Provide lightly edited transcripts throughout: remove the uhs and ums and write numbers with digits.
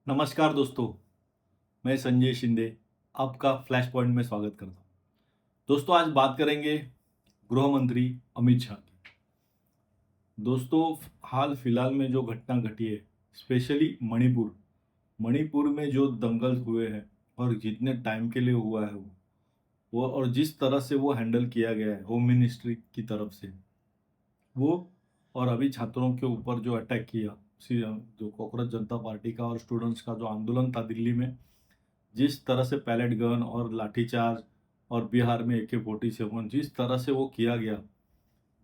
नमस्कार दोस्तों, मैं संजय शिंदे आपका फ्लैश पॉइंट में स्वागत करता हूँ। दोस्तों आज बात करेंगे गृह मंत्री अमित शाह की। दोस्तों हाल फिलहाल में जो घटना घटी है, स्पेशली मणिपुर में जो दंगल हुए हैं और जितने टाइम के लिए हुआ है वो और जिस तरह से वो हैंडल किया गया है होम मिनिस्ट्री की तरफ से वो, और अभी छात्रों के ऊपर जो अटैक किया, जो कॉकरोच जनता पार्टी का और स्टूडेंट्स का जो आंदोलन था दिल्ली में, जिस तरह से पैलेट गन और लाठीचार्ज और बिहार में AK-47 जिस तरह से वो किया गया,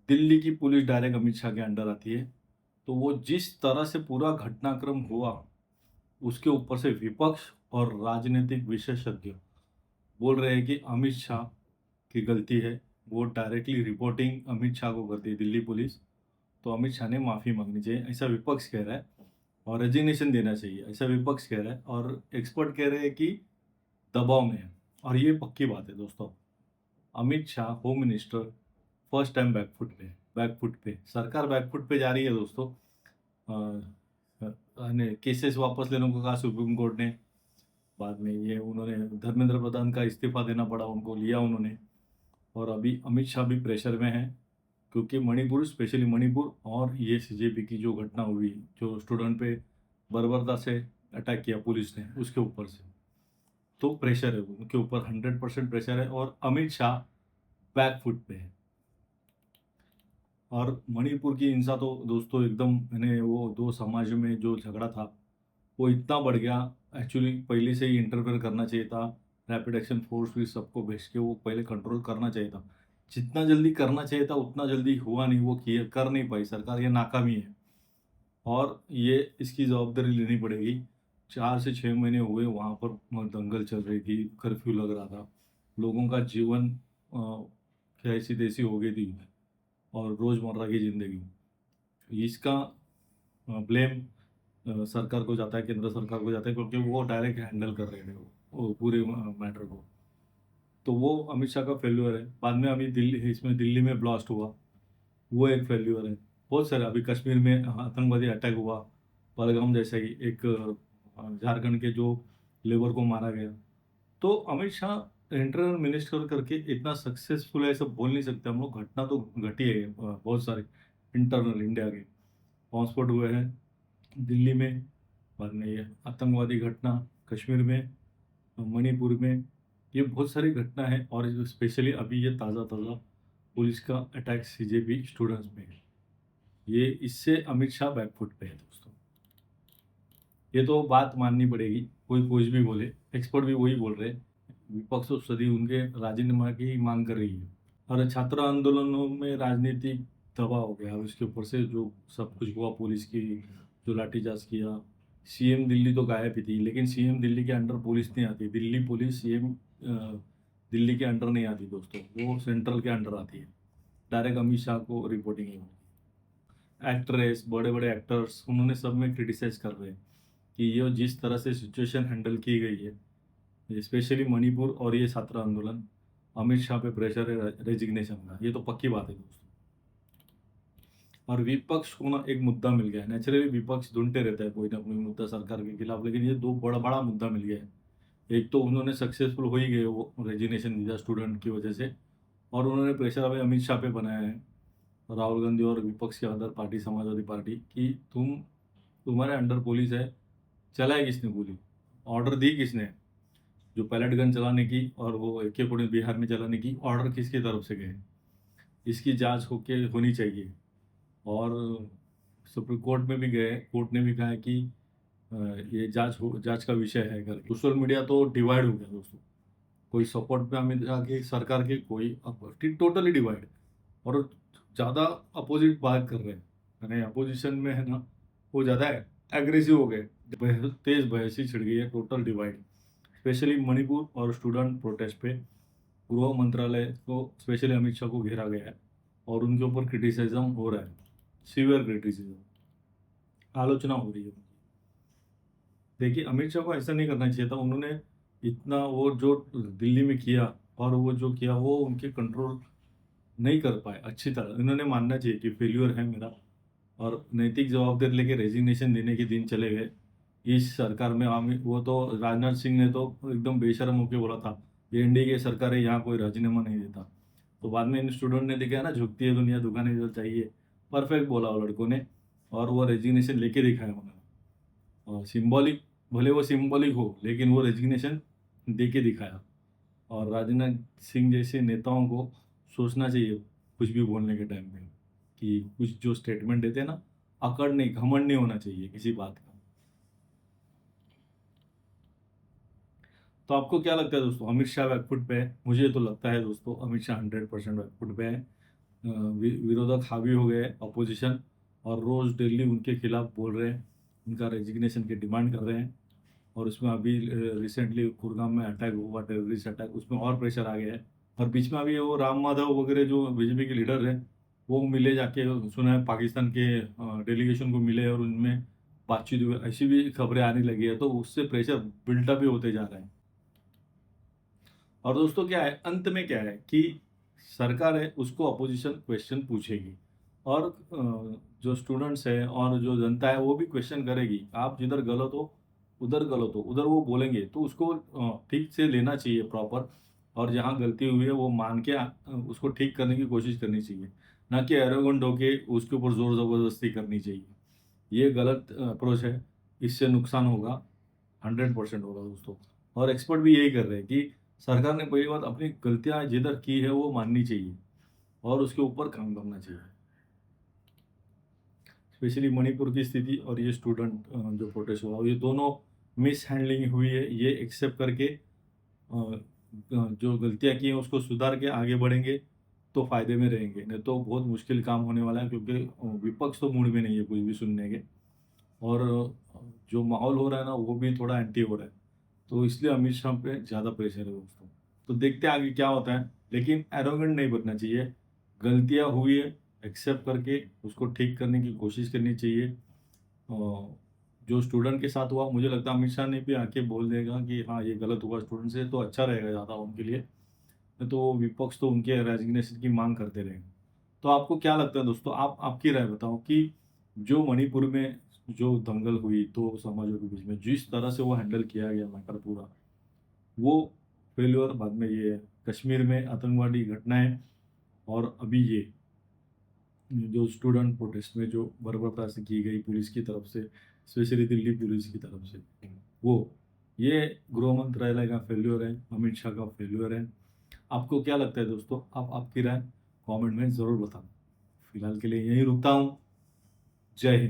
दिल्ली की पुलिस डायरेक्ट अमित शाह के अंडर आती है। तो वो जिस तरह से पूरा घटनाक्रम हुआ, उसके ऊपर से विपक्ष और राजनीतिक विशेषज्ञ बोल रहे हैं कि अमित शाह की गलती है। वो डायरेक्टली रिपोर्टिंग अमित शाह को करती है दिल्ली पुलिस। तो अमित शाह ने माफ़ी मांगनी चाहिए, ऐसा विपक्ष कह रहा है, और रेजिग्नेशन देना चाहिए, ऐसा विपक्ष कह रहा है, और एक्सपर्ट कह रहे हैं कि दबाव में है। और ये पक्की बात है दोस्तों। Amit Shah home minister first time backfoot पे सरकार बैकफुट पे जा रही है दोस्तों। केसेस वापस लेने को कहा सुप्रीम कोर्ट ने, बाद में ये उन्होंने धर्मेंद्र प्रधान का इस्तीफा देना पड़ा, उनको लिया उन्होंने। और अभी अमित शाह भी प्रेशर में है, क्योंकि मणिपुर, स्पेशली मणिपुर और ये CJP की जो घटना हुई, जो स्टूडेंट पे बर्बरता से अटैक किया पुलिस ने, उसके ऊपर से तो प्रेशर है, उनके ऊपर 100% प्रेशर है, और अमित शाह बैक फुट पे है। और मणिपुर की हिंसा तो दोस्तों एकदम, मैंने वो दो समाज में जो झगड़ा था वो इतना बढ़ गया। एक्चुअली पहले से ही इंटरफेयर करना चाहिए था, रैपिड एक्शन फोर्स भी सबको भेज के वो पहले कंट्रोल करना चाहिए था। जितना जल्दी करना चाहिए था उतना जल्दी हुआ नहीं, वो किए कर नहीं पाई सरकार, ये नाकामी है। और ये इसकी जवाबदारी लेनी पड़ेगी। 4 से 6 महीने हुए वहाँ पर दंगल चल रही थी, कर्फ्यू लग रहा था, लोगों का जीवन कैसी तैसी हो गई थी, और रोज़मर्रा की ज़िंदगी। इसका ब्लेम सरकार को जाता है, केंद्र सरकार को जाता है, क्योंकि वो डायरेक्ट हैंडल कर रहे थे वो पूरे मैटर को। तो वो अमित शाह का फेल्यूर है। बाद में अभी दिल्ली में ब्लास्ट हुआ, वो एक फेल्यूर है। बहुत सारे, अभी कश्मीर में आतंकवादी अटैक हुआ, पहलगाम जैसा ही एक झारखंड के जो लेबर को मारा गया। तो अमित शाह इंटरनल मिनिस्टर करके इतना सक्सेसफुल है ऐसा बोल नहीं सकते हम लोग। घटना तो घटी है बहुत सारी इंटरनल इंडिया के, हॉटस्पॉट हुए हैं दिल्ली में, बाद में ये आतंकवादी घटना कश्मीर में, मणिपुर में, ये बहुत सारी घटना है। और स्पेशली अभी ये ताज़ा ताज़ा पुलिस का अटैक CJP स्टूडेंट्स में है। ये इससे अमित शाह बैकफुट पे है दोस्तों। ये तो बात माननी पड़ेगी, कोई कुछ भी बोले, एक्सपर्ट भी वही बोल रहे हैं। विपक्ष तो सदी उनके राजीनामा की मांग कर रही है। और छात्र आंदोलनों में राजनीतिक दबाव हो गया, उसके ऊपर से जो सब कुछ हुआ, पुलिस की जो लाठीचार्ज किया। CM दिल्ली तो गायब ही थी, लेकिन CM दिल्ली के अंडर पुलिस नहीं आती, दिल्ली पुलिस CM दिल्ली के अंडर नहीं आती दोस्तों, वो सेंट्रल के अंडर आती है, डायरेक्ट अमित शाह को रिपोर्टिंग है। एक्ट्रेस, बड़े बड़े एक्टर्स, उन्होंने सब में क्रिटिसाइज कर रहे हैं कि ये जिस तरह से सिचुएशन हैंडल की गई है, स्पेशली मणिपुर और ये छात्र आंदोलन, अमित शाह पे प्रेशर है रेजिग्नेशन का, ये तो पक्की बात है दोस्तों। और विपक्ष को ना एक मुद्दा मिल गया है, नेचुरली विपक्ष ढूंढते रहता है कोई ना कोई मुद्दा सरकार के खिलाफ, लेकिन ये दो बड़ा बड़ा मुद्दा मिल गया है। एक तो उन्होंने सक्सेसफुल हो ही गए, वो रेजिग्नेशन दिया स्टूडेंट की वजह से, और उन्होंने प्रेशर अभी अमित शाह पे बनाया है, राहुल गांधी और विपक्ष के अंदर पार्टी समाजवादी पार्टी, कि तुम्हारे अंडर पुलिस है, चलाई किसने गोली, ऑर्डर दी किसने, जो पैलेट गन चलाने की और वो AK-47 बिहार में चलाने की ऑर्डर किसकी तरफ से गए, इसकी जांच होनी चाहिए। और सुप्रीम कोर्ट में भी गए, कोर्ट ने भी कहा है कि ये जांच का विषय है। कर सोशल मीडिया तो डिवाइड हो गया दोस्तों, कोई सपोर्ट में अमित शाह के सरकार के, कोई टोटली डिवाइड, और ज़्यादा अपोजिट बात कर रहे हैं, यानी अपोजिशन में है ना, वो ज़्यादा एग्रेसिव हो गए, तेज बहसी छिड़ गई है, टोटल डिवाइड। स्पेशली मणिपुर और स्टूडेंट प्रोटेस्ट पे गृह मंत्रालय को, स्पेशली अमित शाह को घेरा गया है, और उनके ऊपर क्रिटिसिज्म हो रहा है, सीवियर क्रिटिसिज्म, आलोचना हो रही है। देखिए अमित शाह को ऐसा नहीं करना चाहिए था, उन्होंने इतना वो जो दिल्ली में किया, और वो जो किया वो उनके कंट्रोल नहीं कर पाए अच्छी तरह। इन्होंने मानना चाहिए कि फेल्यूर है मेरा, और नैतिक जवाबदारी लेके रेजिग्नेशन देने के दिन चले गए। इस सरकार में हम वो तो राजनाथ सिंह ने तो एकदम बेशर्म होके बोला था, ये एनडीए की सरकार है, यहाँ कोई राजीनामा नहीं देता। तो बाद में इन स्टूडेंट ने देखा ना, झुकती है दुनिया दुखाने जो चाहिए, परफेक्ट बोला वो लड़कों ने, और वो रेजिग्नेशन लेके दिखाया उन्होंने। और सिंबॉलिक, भले वो सिंबॉलिक हो लेकिन वो रेजिग्नेशन दे के दिखाया। और राजनाथ सिंह जैसे नेताओं को सोचना चाहिए कुछ भी बोलने के टाइम पे, कि कुछ जो स्टेटमेंट देते हैं ना, अकड़ नहीं, घमंड नहीं होना चाहिए किसी बात का। तो आपको क्या लगता है दोस्तों, अमित शाह बैकफुट पे है? मुझे तो लगता है दोस्तों अमित शाह 100% बैकफुट पे है। विरोधक हावी हो गए, अपोजिशन, और रोज डेली उनके खिलाफ बोल रहे हैं, उनका रेजिग्नेशन की डिमांड कर रहे हैं। और उसमें अभी रिसेंटली गुड़गांव में अटैक हुआ, टेररिस्ट अटैक, उसमें और प्रेशर आ गया है। और बीच में अभी वो राम माधव वगैरह जो बीजेपी के लीडर हैं, वो मिले जाके, सुना है पाकिस्तान के डेलीगेशन को मिले और उनमें बातचीत हुई, ऐसी भी खबरें आने लगी है। तो उससे प्रेशर बिल्टअप भी होते जा रहे हैं। और दोस्तों क्या है, अंत में क्या है कि सरकार है उसको अपोजिशन क्वेश्चन पूछेगी, और जो स्टूडेंट्स है और जो जनता है वो भी क्वेश्चन करेगी। आप जिधर गलत हो, उधर गलत हो, उधर वो बोलेंगे तो उसको ठीक से लेना चाहिए प्रॉपर। और जहाँ गलती हुई है वो मान के उसको ठीक करने की कोशिश करनी चाहिए, ना कि एरोगेंट होके उसके ऊपर जोर जबरदस्ती करनी चाहिए। ये गलत अप्रोच है, इससे नुकसान होगा, 100% होगा दोस्तों। और एक्सपर्ट भी यही कर रहे हैं कि सरकार ने पहली बात अपनी गलतियां जिधर की है वो माननी चाहिए और उसके ऊपर काम करना चाहिए। स्पेशली मणिपुर की स्थिति और ये स्टूडेंट जो प्रोटेस्ट हुआ, ये दोनों मिस हैंडलिंग हुई है, ये एक्सेप्ट करके जो गलतियां की हैं उसको सुधार के आगे बढ़ेंगे तो फायदे में रहेंगे, नहीं तो बहुत मुश्किल काम होने वाला है, क्योंकि विपक्ष तो मूड में नहीं है कुछ भी सुनने के। और जो माहौल हो रहा है ना वो भी थोड़ा एंटी हो रहा है। तो इसलिए अमित शाह पे ज़्यादा प्रेशर है दोस्तों। तो देखते हैं आगे क्या होता है, लेकिन एरोगेंट नहीं बनना चाहिए। गलतियां हुई है, एक्सेप्ट करके उसको ठीक करने की कोशिश करनी चाहिए। और जो स्टूडेंट के साथ हुआ, मुझे लगता है अमित शाह ने भी आके बोल देगा कि हाँ ये गलत हुआ स्टूडेंट से, तो अच्छा रहेगा ज़्यादा उनके लिए। नहीं तो विपक्ष तो उनके रेजिग्नेशन की मांग करते रहेंगे। तो आपको क्या लगता है दोस्तों, आप आपकी राय बताओ कि जो मणिपुर में जो दंगल हुई दो समाजों के बीच में, जिस तरह से वो हैंडल किया गया मैटर पूरा, वो फेल्योर, बाद में ये कश्मीर में आतंकवादी घटनाएं, और अभी ये जो स्टूडेंट प्रोटेस्ट में जो बर्बरता से की गई पुलिस की तरफ से, स्पेशली दिल्ली पुलिस की तरफ से, वो ये गृह मंत्रालय का फेल्योर है, अमित शाह का फेल्योर है। आपको क्या लगता है दोस्तों, आप आपकी राय कमेंट में ज़रूर बताना। फिलहाल के लिए यहीं रुकता हूँ। जय हिंद।